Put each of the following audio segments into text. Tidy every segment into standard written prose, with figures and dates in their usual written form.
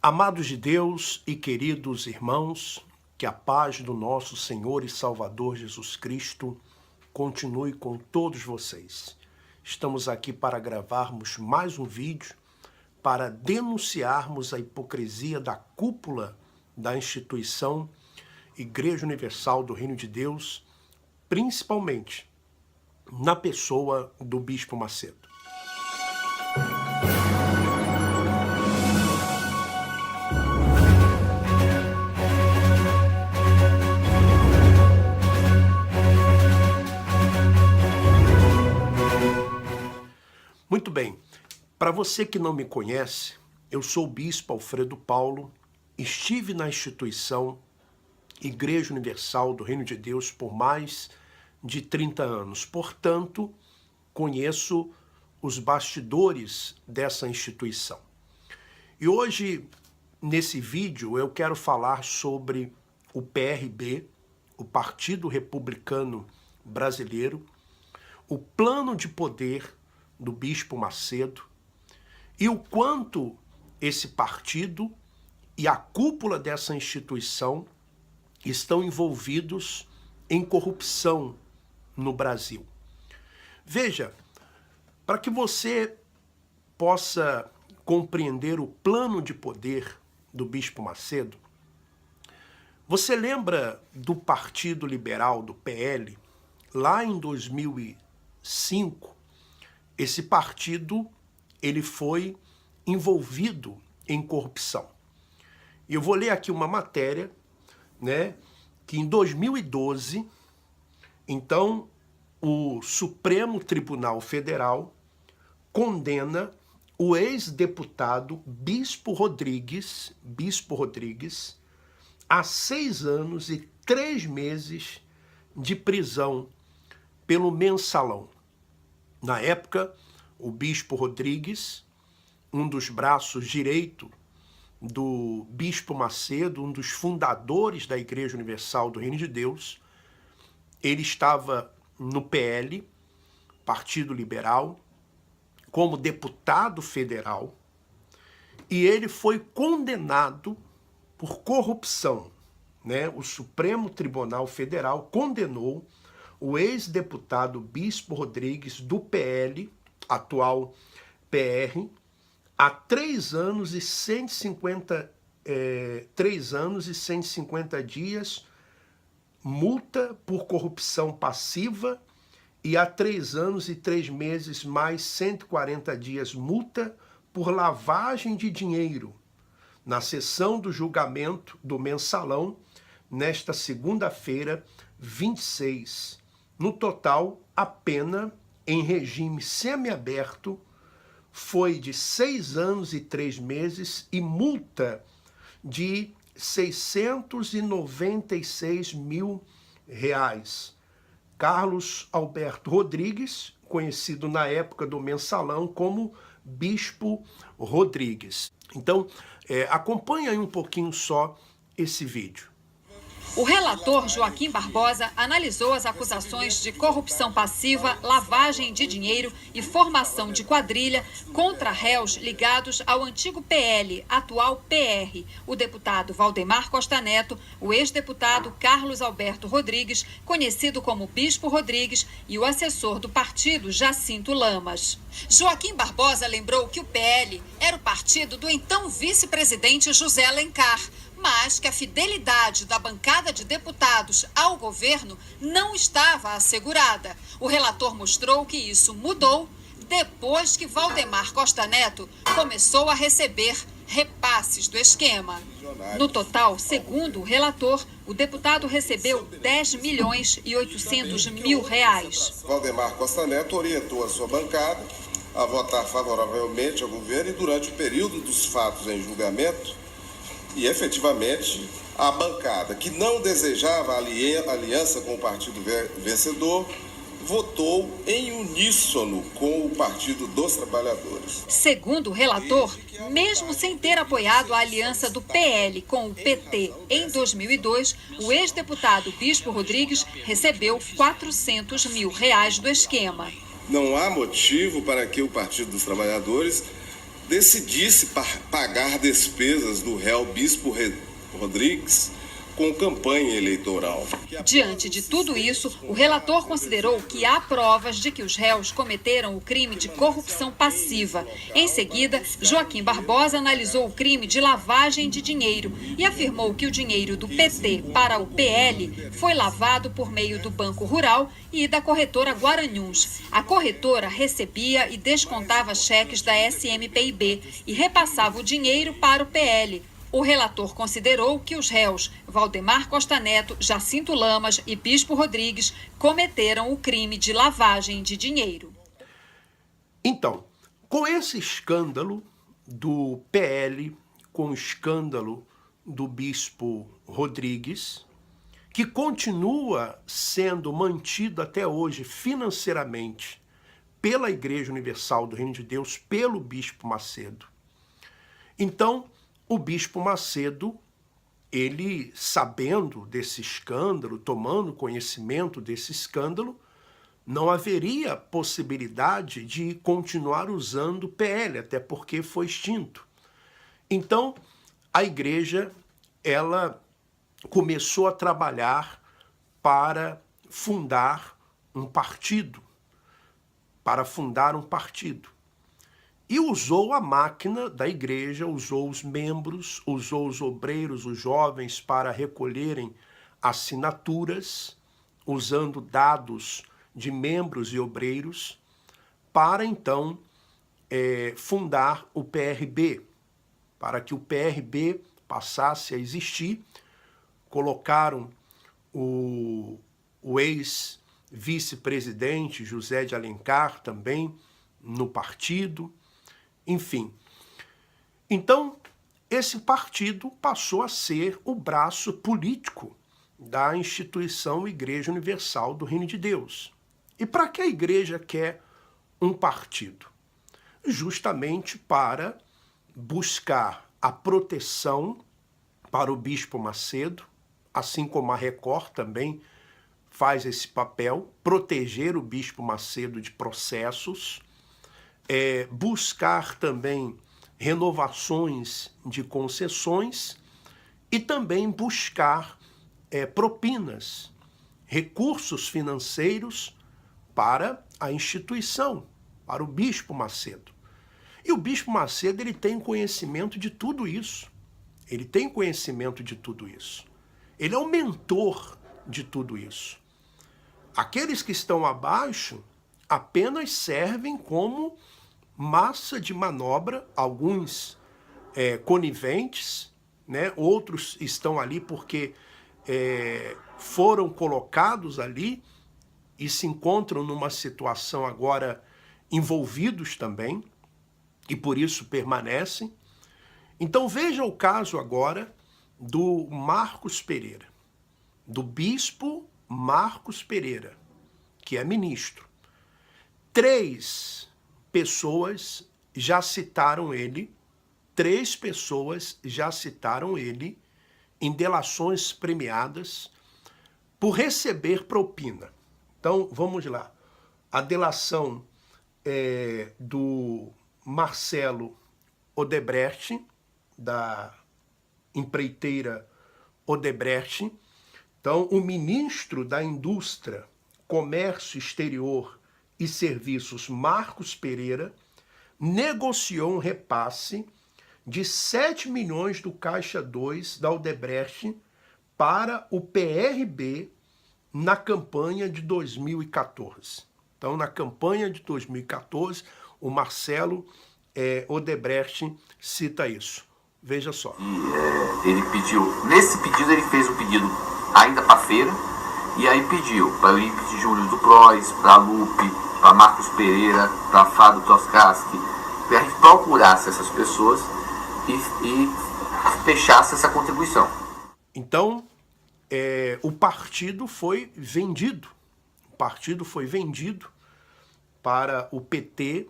Amados de Deus e queridos irmãos, que a paz do nosso Senhor e Salvador Jesus Cristo continue com todos vocês. Estamos aqui para gravarmos mais um vídeo para denunciarmos a hipocrisia da cúpula da instituição Igreja Universal do Reino de Deus, principalmente na pessoa do Bispo Macedo. Muito bem, para você que não me conhece, eu sou o Bispo Alfredo Paulo, estive na instituição Igreja Universal do Reino de Deus por mais de 30 anos, portanto, conheço os bastidores dessa instituição. E hoje, nesse vídeo, eu quero falar sobre o PRB, o Partido Republicano Brasileiro, o plano de poder do Bispo Macedo e o quanto esse partido e a cúpula dessa instituição estão envolvidos em corrupção no Brasil. Veja, para que você possa compreender o plano de poder do Bispo Macedo, você lembra do Partido Liberal, do PL, lá em 2005, esse partido ele foi envolvido em corrupção. E eu vou ler aqui uma matéria, que em 2012, então, o Supremo Tribunal Federal condena o ex-deputado Bispo Rodrigues, a 6 anos e 3 meses de prisão pelo mensalão. Na época, o Bispo Rodrigues, um dos braços direito do Bispo Macedo, um dos fundadores da Igreja Universal do Reino de Deus, ele estava no PL, Partido Liberal, como deputado federal, e ele foi condenado por corrupção. O Supremo Tribunal Federal condenou o ex-deputado Bispo Rodrigues do PL, atual PR, a 3 anos e 150 dias, multa por corrupção passiva, e a 3 anos e 3 meses mais 140 dias multa por lavagem de dinheiro, na sessão do julgamento do mensalão, nesta segunda-feira, 26. No total, a pena em regime semiaberto foi de 6 anos e 3 meses e multa de R$696 mil. Carlos Alberto Rodrigues, conhecido na época do mensalão como Bispo Rodrigues. Então, acompanha aí um pouquinho só esse vídeo. O relator Joaquim Barbosa analisou as acusações de corrupção passiva, lavagem de dinheiro e formação de quadrilha contra réus ligados ao antigo PL, atual PR, o deputado Valdemar Costa Neto, o ex-deputado Carlos Alberto Rodrigues, conhecido como Bispo Rodrigues, e o assessor do partido, Jacinto Lamas. Joaquim Barbosa lembrou que o PL era o partido do então vice-presidente José Alencar, mas que a fidelidade da bancada de deputados ao governo não estava assegurada. O relator mostrou que isso mudou depois que Valdemar Costa Neto começou a receber repasses do esquema. No total, segundo o relator, o deputado recebeu R$10.800 mil. Valdemar Costa Neto orientou a sua bancada a votar favoravelmente ao governo e durante o período dos fatos em julgamento, e efetivamente a bancada que não desejava aliança com o partido vencedor votou em uníssono com o Partido dos Trabalhadores. Segundo o relator, mesmo sem ter apoiado a aliança do PL com o PT em 2002, o ex-deputado Bispo Rodrigues recebeu R$400 mil do esquema. Não há motivo para que o Partido dos Trabalhadores decidisse pagar despesas do réu Bispo Rodrigues com campanha eleitoral. Diante de tudo isso, o relator considerou que há provas de que os réus cometeram o crime de corrupção passiva. Em seguida, Joaquim Barbosa analisou o crime de lavagem de dinheiro e afirmou que o dinheiro do PT para o PL foi lavado por meio do Banco Rural e da corretora Guaranhuns. A corretora recebia e descontava cheques da SMPIB e repassava o dinheiro para o PL. O relator considerou que os réus Valdemar Costa Neto, Jacinto Lamas e Bispo Rodrigues cometeram o crime de lavagem de dinheiro. Então, com esse escândalo do PL, com o escândalo do Bispo Rodrigues, que continua sendo mantido até hoje financeiramente pela Igreja Universal do Reino de Deus, pelo Bispo Macedo. Então, o Bispo Macedo, ele sabendo desse escândalo, tomando conhecimento desse escândalo, não haveria possibilidade de continuar usando o PL, até porque foi extinto. Então, a igreja, ela começou a trabalhar para fundar um partido, E usou a máquina da igreja, usou os membros, usou os obreiros, os jovens para recolherem assinaturas, usando dados de membros e obreiros, para então fundar o PRB, para que o PRB passasse a existir. Colocaram o ex-vice-presidente José de Alencar também no partido. Enfim, então esse partido passou a ser o braço político da instituição Igreja Universal do Reino de Deus. E para que a igreja quer um partido? Justamente para buscar a proteção para o Bispo Macedo, assim como a Record também faz esse papel, proteger o Bispo Macedo de processos, buscar também renovações de concessões e também buscar propinas, recursos financeiros para a instituição, para o Bispo Macedo. E o Bispo Macedo, ele tem conhecimento de tudo isso. Ele é o mentor de tudo isso. Aqueles que estão abaixo apenas servem como massa de manobra, alguns coniventes, né? Outros estão ali porque foram colocados ali e se encontram numa situação agora envolvidos também, e por isso permanecem. Então veja o caso agora do Marcos Pereira, do bispo Marcos Pereira, que é ministro. 3 pessoas já citaram ele em delações premiadas por receber propina. Então, vamos lá. A delação do Marcelo Odebrecht, da empreiteira Odebrecht. Então, o ministro da Indústria, Comércio Exterior e Serviços, Marcos Pereira, negociou um repasse de 7 milhões do Caixa 2 da Odebrecht para o PRB na campanha de 2014. Então, na campanha de 2014, o Marcelo Odebrecht cita isso. Veja só. Ele pediu, nesse pedido ele fez um pedido ainda para a feira, e aí pediu para o Eurípides Júnior do Prois, para a Lupe, para Marcos Pereira, para Fábio Toscaski, para a gente procurasse essas pessoas e fechasse essa contribuição. Então, o partido foi vendido. O partido foi vendido para o PT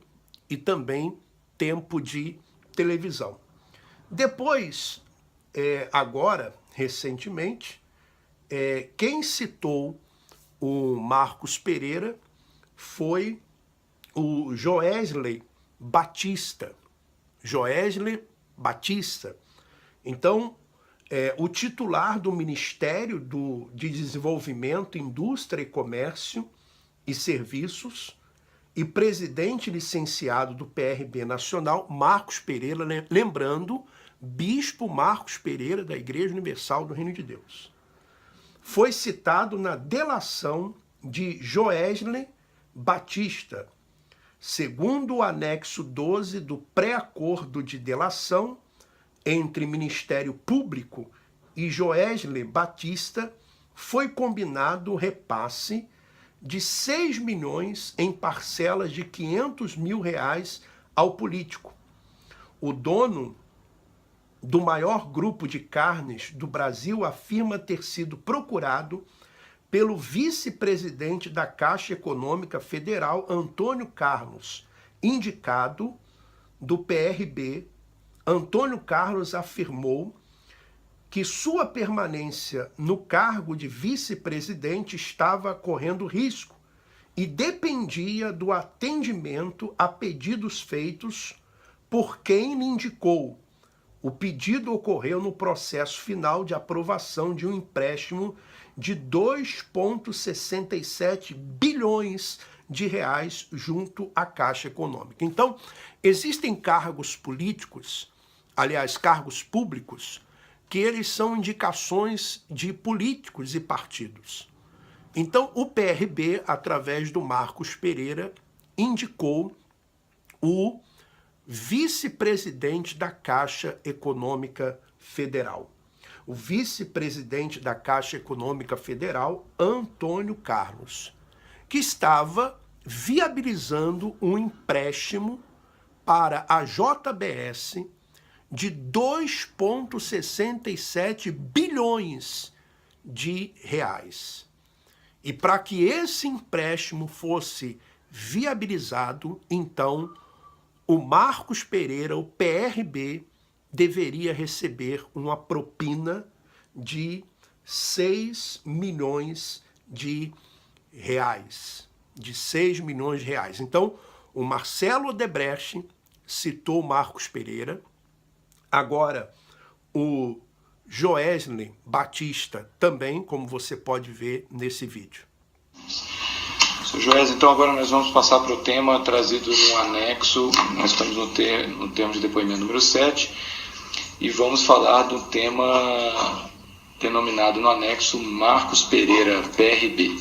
e também tempo de televisão. Depois, agora, recentemente, quem citou o Marcos Pereira foi o Joesley Batista. Joesley Batista. Então, o titular do Ministério de Desenvolvimento, Indústria e Comércio e Serviços e presidente licenciado do PRB Nacional, Marcos Pereira, lembrando, Bispo Marcos Pereira da Igreja Universal do Reino de Deus, foi citado na delação de Joesley Batista, segundo o anexo 12 do pré-acordo de delação entre Ministério Público e Joesley Batista, foi combinado o repasse de 6 milhões em parcelas de R$500 mil ao político. O dono do maior grupo de carnes do Brasil afirma ter sido procurado pelo vice-presidente da Caixa Econômica Federal, Antônio Carlos, indicado do PRB. Antônio Carlos afirmou que sua permanência no cargo de vice-presidente estava correndo risco e dependia do atendimento a pedidos feitos por quem lhe indicou. O pedido ocorreu no processo final de aprovação de um empréstimo de 2,67 bilhões de reais junto à Caixa Econômica. Então, existem cargos políticos, aliás, cargos públicos, que eles são indicações de políticos e partidos. Então, o PRB, através do Marcos Pereira, indicou o vice-presidente da Caixa Econômica Federal. O vice-presidente da Caixa Econômica Federal, Antônio Carlos, que estava viabilizando um empréstimo para a JBS de 2,67 bilhões de reais. E para que esse empréstimo fosse viabilizado, então, o Marcos Pereira, o PRB, deveria receber uma propina de 6 milhões de reais. De 6 milhões de reais. Então, o Marcelo Odebrecht citou o Marcos Pereira. Agora, o Joesley Batista também, como você pode ver nesse vídeo. Sr. Joesley, então agora nós vamos passar para o tema trazido no anexo. Nós estamos no termo de depoimento número 7 e vamos falar do tema denominado no anexo Marcos Pereira, PRB.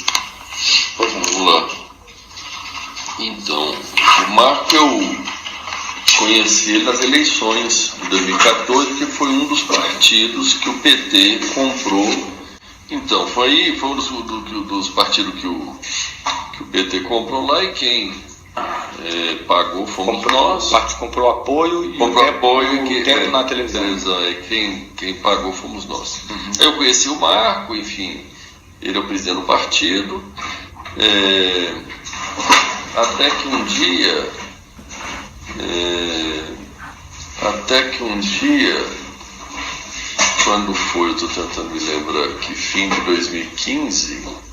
Vamos lá. Então, o Marco eu conheci ele nas eleições de 2014, que foi um dos partidos que o PT comprou. Então, foi um dos partidos que o PT comprou lá, e quem pagou fomos nós. Comprou apoio e tempo na televisão. Quem pagou fomos nós. Eu conheci o Marco, enfim, ele é o presidente do partido, até que um dia, quando foi, eu estou tentando me lembrar, que fim de 2015...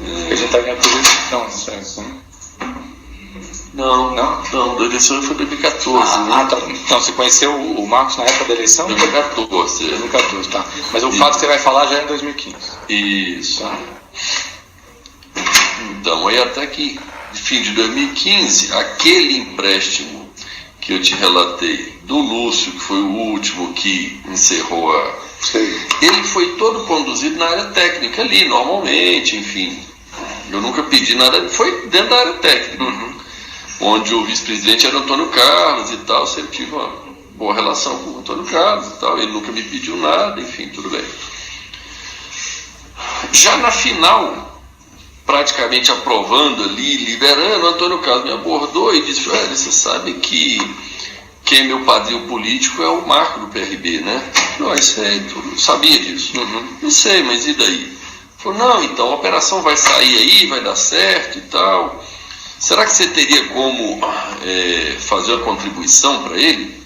A gente está vendo por isso? Não, da eleição foi 2014. Né? Tá. Então, você conheceu o Marcos na época da eleição? 2014. 2014, tá. Mas o fato que você vai falar já é em 2015. Isso. Tá. Então, aí até que, fim de 2015, aquele empréstimo que eu te relatei, do Lúcio, que foi o último que encerrou ele foi todo conduzido na área técnica ali, normalmente, enfim. Eu nunca pedi nada, foi dentro da área técnica, onde o vice-presidente era Antônio Carlos e tal, sempre tive uma boa relação com o Antônio Carlos e tal, ele nunca me pediu nada, enfim, tudo bem. Já na final, praticamente aprovando ali, liberando, o Antônio Carlos me abordou e disse: Velho, você sabe que quem é meu padrinho político é o Marco do PRB, né? Eu sei, eu sabia disso. Eu sei, mas e daí? Ele falou: não, então a operação vai sair aí, vai dar certo e tal. Será que você teria como fazer uma contribuição para ele?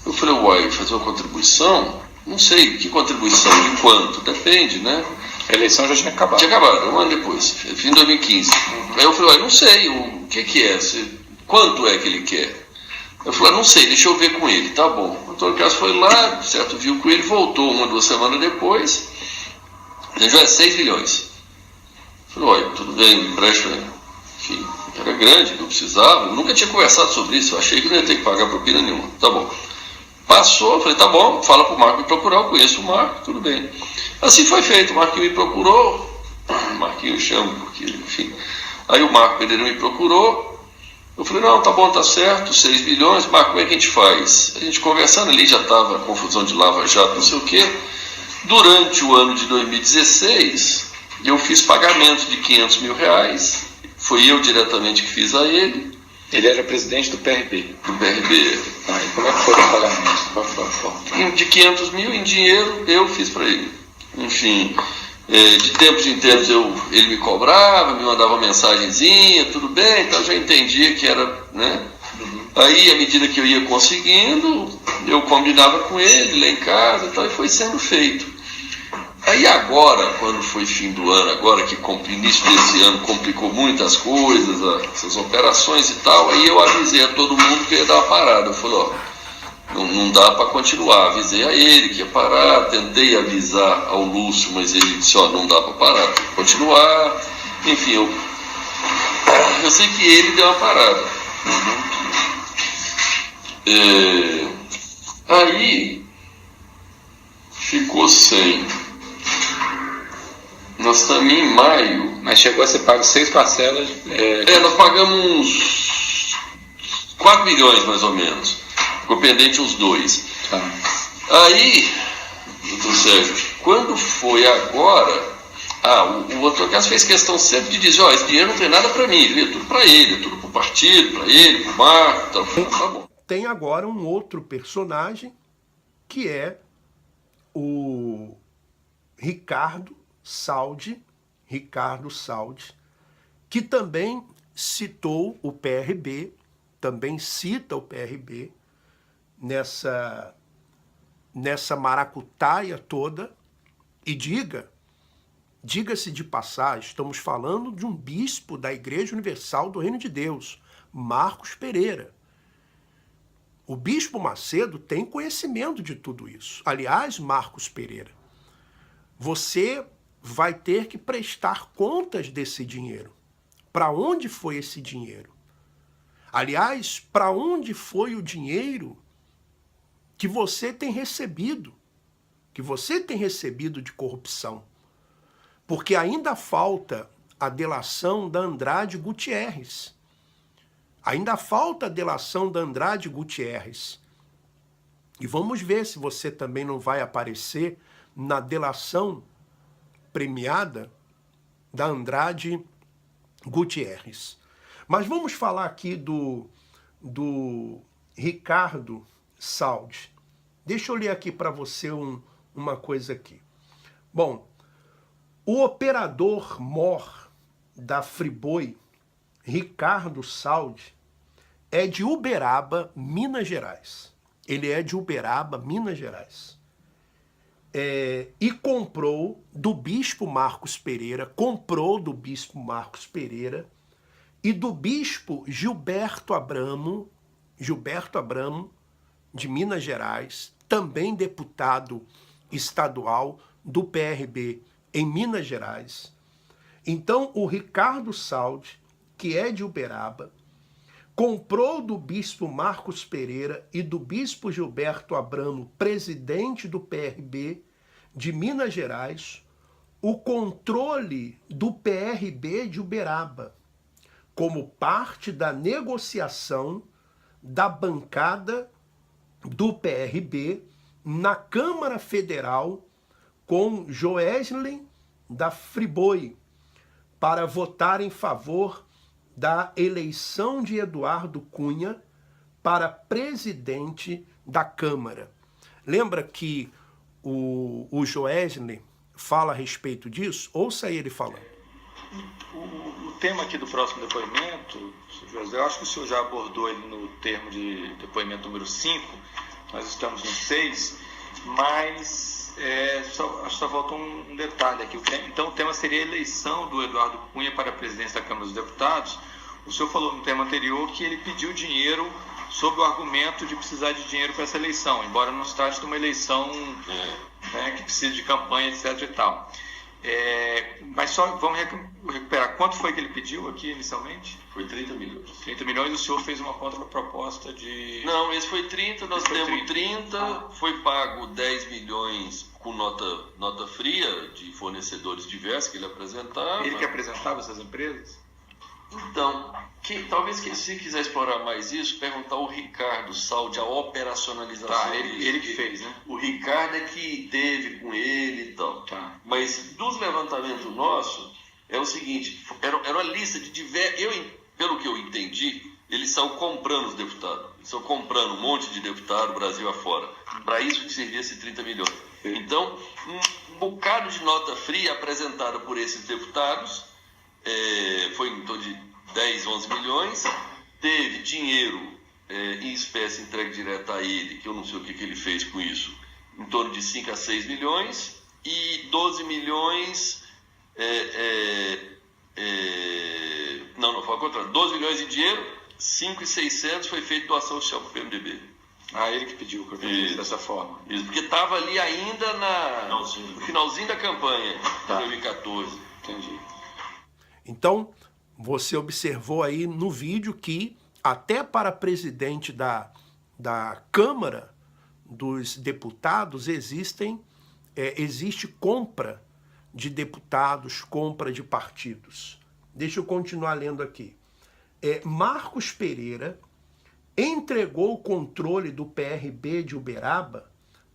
Eu falei: uai, fazer uma contribuição? Não sei, que contribuição, de quanto? Depende, né? A eleição já tinha acabado. Tinha acabado, um ano depois, fim de 2015. Aí eu falei: uai, não sei, o que é? Quanto é que ele quer? Eu falei, não sei, deixa eu ver com ele, tá bom. O Antônio Carlos foi lá, certo, viu com ele, voltou 1 ou 2 semanas depois, já é 6 milhões. Eu falei, olha, tudo bem, empresta, enfim, era grande, não precisava, eu nunca tinha conversado sobre isso, eu achei que não ia ter que pagar propina nenhuma, tá bom. Passou, eu falei, tá bom, fala pro Marco me procurar, eu conheço o Marco, tudo bem. Assim foi feito, o Marquinho me procurou, o Marquinho chama, porque, enfim. Aí o Marco Pereira me procurou, eu falei, não, tá bom, tá certo, 6 milhões, Marco, como é que a gente faz? A gente conversando ali, já estava confusão de lava-jato, não sei o quê. Durante o ano de 2016, eu fiz pagamento de R$500 mil, foi eu diretamente que fiz a ele. Ele era presidente do PRB. Do PRB. Ah, e como é que foi o pagamento? Qual foi a forma? De R$500 mil em dinheiro, eu fiz para ele. Enfim, de tempos em tempos ele me cobrava, me mandava uma mensagenzinha, tudo bem, então eu já entendia que era, né? Aí, à medida que eu ia conseguindo, eu combinava com ele lá em casa e tal, e foi sendo feito. Aí agora, quando foi fim do ano, agora que início desse ano complicou muitas coisas, essas operações e tal, aí eu avisei a todo mundo que ia dar uma parada. Eu falei, ó, não dá para continuar. Avisei a ele que ia parar, tentei avisar ao Lúcio, mas ele disse, ó, não dá para parar, tem que continuar. Enfim, eu sei que ele deu uma parada. Aí ficou sem. Nós estamos em maio. Mas chegou a ser pago 6 parcelas. Nós pagamos uns 4 milhões mais ou menos. Ficou pendente uns 2. Tá. Aí, doutor Sérgio, quando foi agora, o Antônio Carlos fez questão sempre de dizer, ó, esse dinheiro não tem nada para mim, é tudo para ele, é tudo para o partido, para ele, para o Marco, tá bom. Tem agora um outro personagem que é o Ricardo Saldi, que também citou o PRB, também cita o PRB nessa maracutaia toda, e diga-se de passagem, estamos falando de um bispo da Igreja Universal do Reino de Deus, Marcos Pereira. O bispo Macedo tem conhecimento de tudo isso. Aliás, Marcos Pereira, você vai ter que prestar contas desse dinheiro. Para onde foi esse dinheiro? Aliás, para onde foi o dinheiro que você tem recebido? Que você tem recebido de corrupção? Porque ainda falta a delação da Andrade Gutierrez. Ainda falta a delação da Andrade Gutierrez. E vamos ver se você também não vai aparecer na delação premiada da Andrade Gutierrez. Mas vamos falar aqui do Ricardo Saldi. Deixa eu ler aqui para você uma coisa aqui. Bom, o operador mor da Friboi, Ricardo Saldi, é de Uberaba, Minas Gerais. Ele é de Uberaba, Minas Gerais. E comprou do bispo Marcos Pereira, e do bispo Gilberto Abramo, de Minas Gerais, também deputado estadual do PRB em Minas Gerais. Então, o Ricardo Saldi, que é de Uberaba, comprou do bispo Marcos Pereira e do bispo Gilberto Abramo, presidente do PRB de Minas Gerais, o controle do PRB de Uberaba, como parte da negociação da bancada do PRB na Câmara Federal com Joesley da Friboi, para votar em favor da eleição de Eduardo Cunha para presidente da Câmara. Lembra que o Joesley fala a respeito disso? Ouça ele falando. O tema aqui do próximo depoimento, José, eu acho que o senhor já abordou ele no termo de depoimento número 5, nós estamos no 6, mas só falta um detalhe aqui. Então o tema seria a eleição do Eduardo Cunha para a presidência da Câmara dos Deputados. O senhor falou no tema anterior que ele pediu dinheiro sob o argumento de precisar de dinheiro para essa eleição, embora não se trate de uma eleição né, que precisa de campanha, etc. e tal. Mas só vamos recuperar. Quanto foi que ele pediu aqui inicialmente? Foi 30 milhões. 30 milhões, o senhor fez uma contraproposta de... Não, esse foi 30, nós temos 30, foi pago 10 milhões com nota fria de fornecedores diversos que ele apresentava. Ele que apresentava essas empresas? Então, talvez que se quiser explorar mais isso, perguntar ao Ricardo Saldi a operacionalização. Tá, ele que fez, né? O Ricardo é que teve com ele e tal. Tá. Mas dos levantamentos nossos, é o seguinte, era uma lista de diversos... Pelo que eu entendi, eles são comprando os deputados. Eles estão comprando um monte de deputado Brasil afora. Para isso que servia esse 30 milhões. Então, um bocado de nota fria apresentada por esses deputados, foi em torno de 10, 11 milhões. Teve dinheiro em espécie entregue direto a ele, que eu não sei o que ele fez com isso, em torno de 5 a 6 milhões. E 12 milhões... Não foi ao contrário. 12 milhões em dinheiro, 5.600 foi feito doação oficial para o PMDB. Ele que pediu que eu fizesse dessa forma. Isso, porque estava ali ainda no finalzinho da campanha, de 2014. Entendi. Então, você observou aí no vídeo que até para presidente da Câmara dos Deputados existe compra de deputados, compra de partidos. Deixa eu continuar lendo aqui. Marcos Pereira entregou o controle do PRB de Uberaba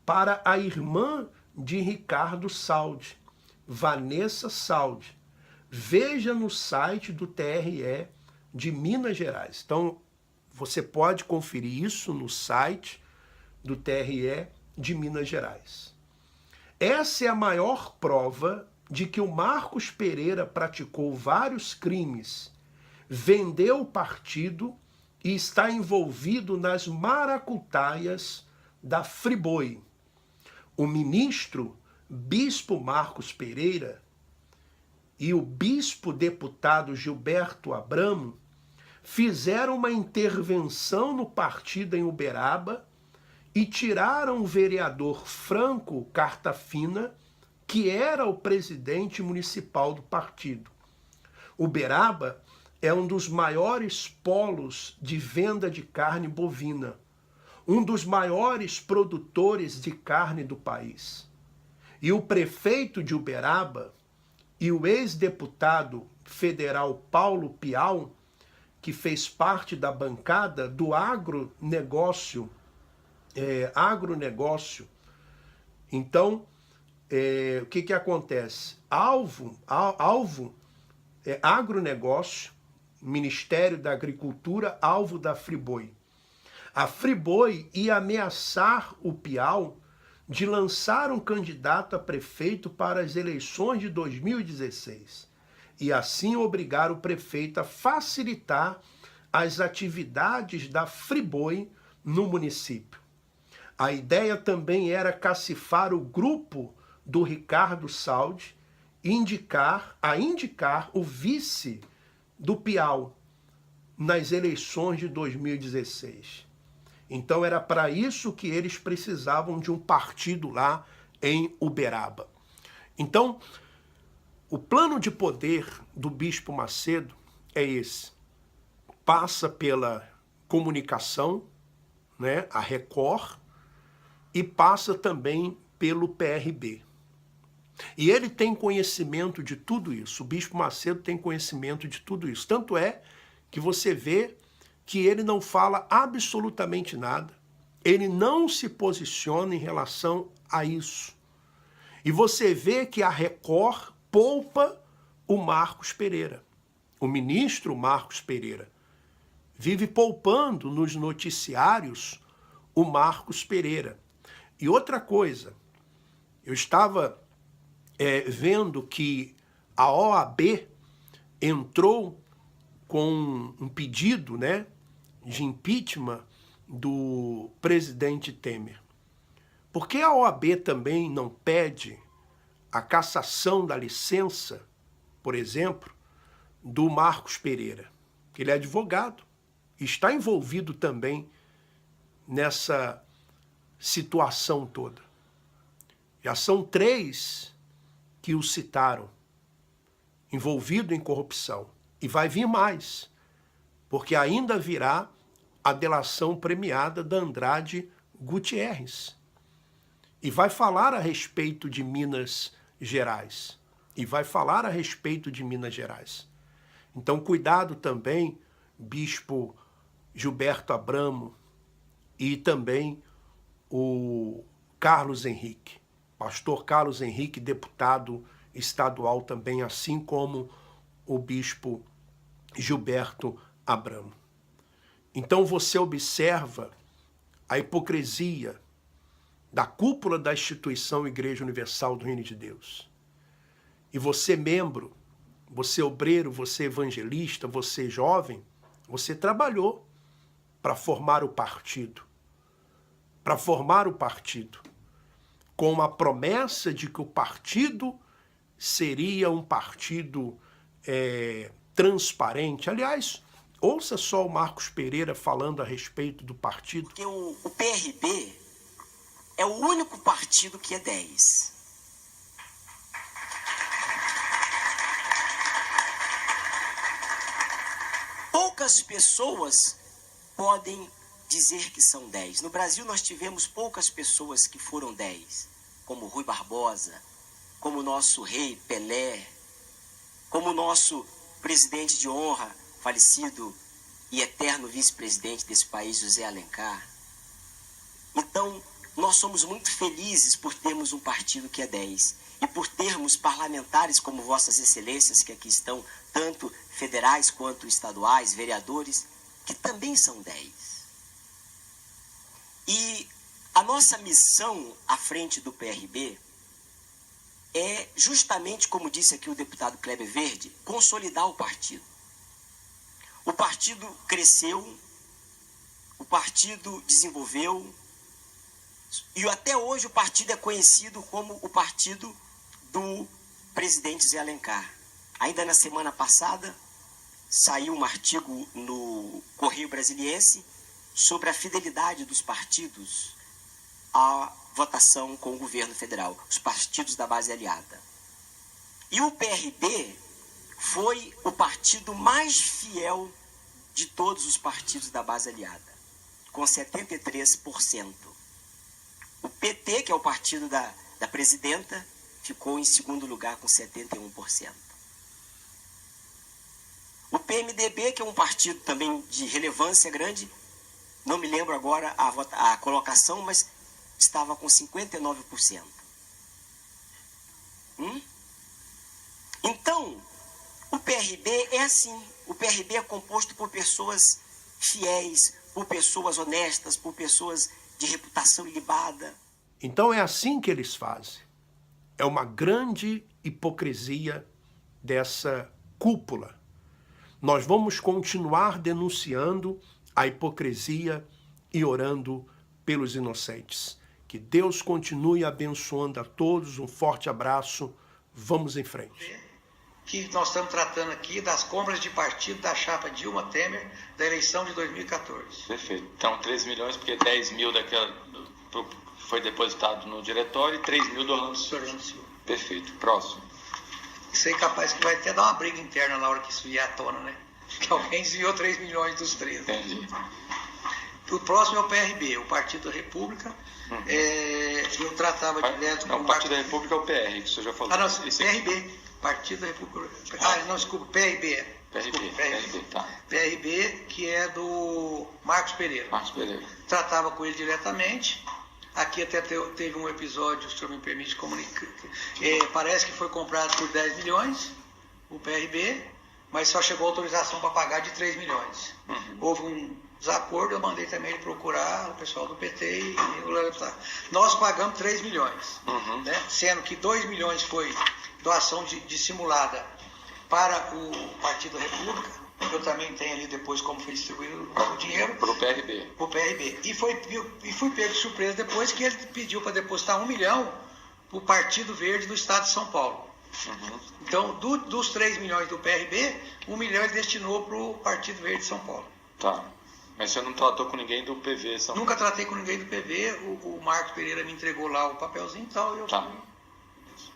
para a irmã de Ricardo Saldi, Vanessa Saldi. Veja no site do TRE de Minas Gerais. Então, você pode conferir isso no site do TRE de Minas Gerais. Essa é a maior prova de que o Marcos Pereira praticou vários crimes, vendeu o partido e está envolvido nas maracutaias da Friboi. O ministro Bispo Marcos Pereira e o bispo deputado Gilberto Abramo fizeram uma intervenção no partido em Uberaba e tiraram o vereador Franco Cartafina, que era o presidente municipal do partido. Uberaba é um dos maiores polos de venda de carne bovina, um dos maiores produtores de carne do país. E o prefeito de Uberaba e o ex-deputado federal Paulo Piau, que fez parte da bancada do agronegócio. Então, o que acontece? Alvo é agronegócio, Ministério da Agricultura, alvo da Friboi. A Friboi ia ameaçar o Piau de lançar um candidato a prefeito para as eleições de 2016 e assim obrigar o prefeito a facilitar as atividades da Friboi no município. A ideia também era cacifar o grupo do Ricardo Saldi e indicar o vice do Piau nas eleições de 2016. Então era para isso que eles precisavam de um partido lá em Uberaba. Então, o plano de poder do Bispo Macedo é esse. Passa pela comunicação, né, a Record, e passa também pelo PRB. E ele tem conhecimento de tudo isso. O Bispo Macedo tem conhecimento de tudo isso. Tanto é que você vê que ele não fala absolutamente nada. Ele não se posiciona em relação a isso. E você vê que a Record poupa o Marcos Pereira. O ministro Marcos Pereira vive poupando nos noticiários o Marcos Pereira. E outra coisa, eu estava vendo que a OAB entrou com um pedido, né, de impeachment do presidente Temer. Por que a OAB também não pede a cassação da licença, por exemplo, do Marcos Pereira? Ele é advogado e está envolvido também nessa situação toda. Já são 3 que o citaram, envolvido em corrupção. E vai vir mais, porque ainda virá a delação premiada da Andrade Gutierrez. E vai falar a respeito de Minas Gerais. Então, cuidado também, Bispo Gilberto Abramo e também o Carlos Henrique, pastor Carlos Henrique, deputado estadual também, assim como o Bispo Gilberto Abramo. Então você observa a hipocrisia da cúpula da instituição Igreja Universal do Reino de Deus. E você, membro, você obreiro, você evangelista, você jovem, você trabalhou para formar o partido. Com a promessa de que o partido seria um partido transparente. Aliás, ouça só o Marcos Pereira falando a respeito do partido. Porque o PRB é o único partido que é 10. Poucas pessoas podem dizer que são 10. No Brasil nós tivemos poucas pessoas que foram 10, como Rui Barbosa, como o nosso rei Pelé, como o nosso presidente de honra, falecido e eterno vice-presidente desse país, José Alencar. Então, nós somos muito felizes por termos um partido que é 10 e por termos parlamentares como Vossas Excelências, que aqui estão, tanto federais quanto estaduais, vereadores, que também são 10. E a nossa missão à frente do PRB é justamente, como disse aqui o deputado Kleber Verde, consolidar o partido. O partido cresceu, o partido desenvolveu, e até hoje o partido é conhecido como o partido do presidente Zé Alencar. Ainda na semana passada, saiu um artigo no Correio Brasiliense sobre a fidelidade dos partidos à votação com o governo federal, os partidos da base aliada. E o PRB foi o partido mais fiel de todos os partidos da base aliada, com 73%. O PT, que é o partido da presidenta, ficou em segundo lugar com 71%. O PMDB, que é um partido também de relevância grande, não me lembro agora a colocação, mas estava com 59%. Então, o PRB é assim. O PRB é composto por pessoas fiéis, por pessoas honestas, por pessoas de reputação ilibada. Então é assim que eles fazem. É uma grande hipocrisia dessa cúpula. Nós vamos continuar denunciando a hipocrisia e orando pelos inocentes. Que Deus continue abençoando a todos. Um forte abraço. Vamos em frente. Que nós estamos tratando aqui das compras de partido da chapa Dilma Temer da eleição de 2014. Perfeito. Então, 3 milhões, porque 10 mil foi depositado no diretório e 3 mil do Orlando Silva. Perfeito. Próximo. Isso aí capaz que vai até dar uma briga interna na hora que isso vier à tona, né? Que alguém desviou 3 milhões dos 13. Entendi. O próximo é o PRB, o Partido da República. Eu tratava direto com o Partido da República é o PR, que o senhor já falou. Ah, não, PRB. Partido da República. Desculpa, PRB. PRB, tá. PRB, que é do Marcos Pereira. Marcos Pereira. Tratava com ele diretamente. Aqui até teve um episódio, se o senhor me permite comunicar. Parece que foi comprado por 10 milhões, o PRB, mas só chegou a autorização para pagar de 3 milhões. Houve um desacordo, eu mandei também ele procurar o pessoal do PT e nós pagamos 3 milhões, né? Sendo que 2 milhões foi doação dissimulada para o Partido da República. Eu também tenho ali depois como foi distribuído o dinheiro. Para o PRB. Para o PRB. E fui pego de surpresa depois que ele pediu para depositar 1 milhão para o Partido Verde do Estado de São Paulo. Então, dos 3 milhões do PRB, 1 milhão ele destinou para o Partido Verde de São Paulo. Tá. Mas você não tratou com ninguém do PV? Nunca tratei com ninguém do PV, o Marcos Pereira me entregou lá o papelzinho e tal, e eu... Tá.